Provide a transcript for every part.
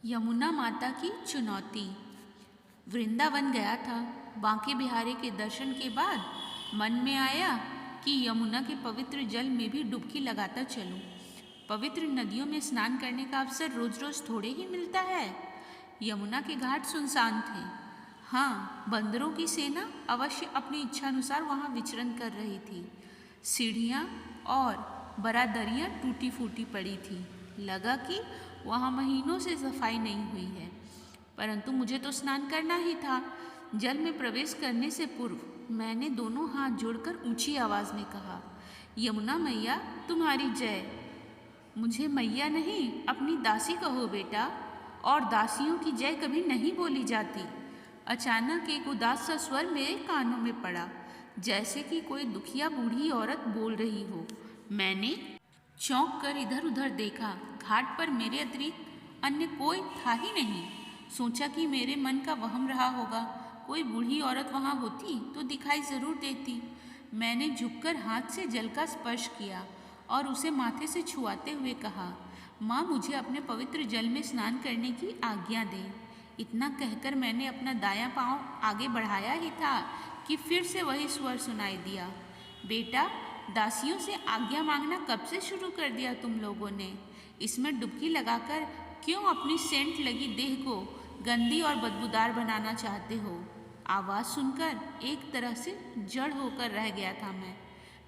यमुना माता की चुनौती। वृंदावन गया था। बांके बिहारी के दर्शन के बाद मन में आया कि यमुना के पवित्र जल में भी डुबकी लगाता चलूं। पवित्र नदियों में स्नान करने का अवसर रोज रोज थोड़े ही मिलता है। यमुना के घाट सुनसान थे। हाँ, बंदरों की सेना अवश्य अपनी इच्छानुसार वहाँ विचरण कर रही थी। सीढ़ियाँ और बरादरियाँ टूटी फूटी पड़ी थी। लगा कि वहाँ महीनों से सफाई नहीं हुई है, परंतु मुझे तो स्नान करना ही था। जल में प्रवेश करने से पूर्व मैंने दोनों हाथ जोड़कर ऊंची आवाज में कहा, यमुना मैया तुम्हारी जय। मुझे मैया नहीं, अपनी दासी कहो बेटा, और दासियों की जय कभी नहीं बोली जाती। अचानक एक उदास सा स्वर मेरे कानों में पड़ा, जैसे कि कोई दुखिया बूढ़ी औरत बोल रही हो। मैंने चौंक कर इधर उधर देखा। घाट पर मेरे अतिरिक्त अन्य कोई था ही नहीं। सोचा कि मेरे मन का वहम रहा होगा। कोई बूढ़ी औरत वहाँ होती तो दिखाई जरूर देती। मैंने झुककर हाथ से जल का स्पर्श किया और उसे माथे से छुआते हुए कहा, माँ मुझे अपने पवित्र जल में स्नान करने की आज्ञा दें। इतना कहकर मैंने अपना दायां पांव आगे बढ़ाया ही था कि फिर से वही स्वर सुनाई दिया, बेटा दासियों से आज्ञा मांगना कब से शुरू कर दिया तुम लोगों ने? इसमें डुबकी लगाकर क्यों अपनी सेंट लगी देह को गंदी और बदबूदार बनाना चाहते हो? आवाज़ सुनकर एक तरह से जड़ होकर रह गया था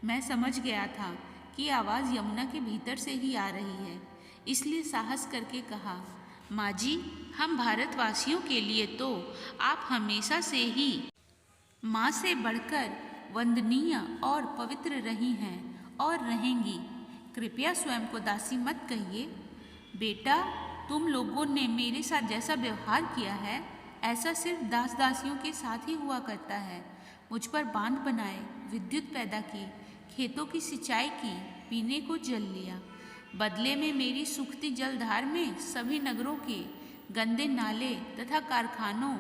मैं समझ गया था कि आवाज़ यमुना के भीतर से ही आ रही है। इसलिए साहस करके कहा, माँ जी हम भारतवासियों के लिए तो आप हमेशा से ही माँ से बढ़कर वंदनीय और पवित्र रही हैं और रहेंगी। कृपया स्वयं को दासी मत कहिए। बेटा तुम लोगों ने मेरे साथ जैसा व्यवहार किया है, ऐसा सिर्फ दास दासियों के साथ ही हुआ करता है। मुझ पर बांध बनाए, विद्युत पैदा की, खेतों की सिंचाई की, पीने को जल लिया। बदले में मेरी सूखती जलधार में सभी नगरों के गंदे नाले तथा कारखानों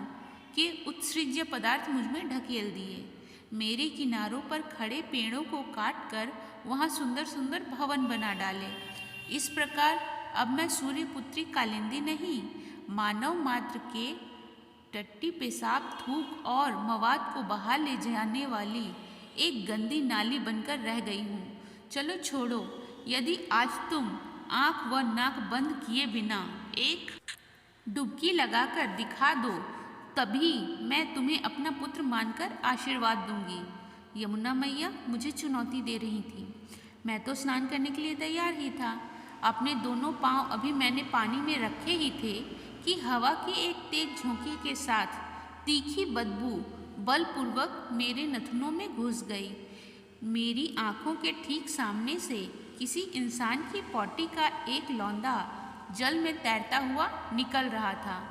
के उत्सृज्य पदार्थ मुझ में ढकेल दिए। मेरे किनारों पर खड़े पेड़ों को काट कर वहाँ सुंदर सुंदर भवन बना डाले। इस प्रकार अब मैं सूर्यपुत्री कालिंदी नहीं, मानव मात्र के टट्टी पेशाब थूक और मवाद को बहा ले जाने वाली एक गंदी नाली बनकर रह गई हूँ। चलो छोड़ो, यदि आज तुम आँख व नाक बंद किए बिना एक डुबकी लगाकर दिखा दो, तभी मैं तुम्हें अपना पुत्र मानकर आशीर्वाद दूंगी। यमुना मैया मुझे चुनौती दे रही थी। मैं तो स्नान करने के लिए तैयार ही था। अपने दोनों पांव अभी मैंने पानी में रखे ही थे कि हवा की एक तेज झोंके के साथ तीखी बदबू बलपूर्वक मेरे नथुनों में घुस गई। मेरी आंखों के ठीक सामने से किसी इंसान की पौटी का एक लौंदा जल में तैरता हुआ निकल रहा था।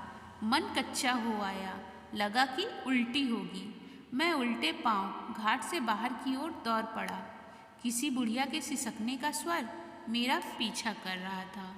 मन कच्चा हो आया, लगा कि उल्टी होगी। मैं उल्टे पांव घाट से बाहर की ओर दौड़ पड़ा। किसी बुढ़िया के सिसकने का स्वर मेरा पीछा कर रहा था।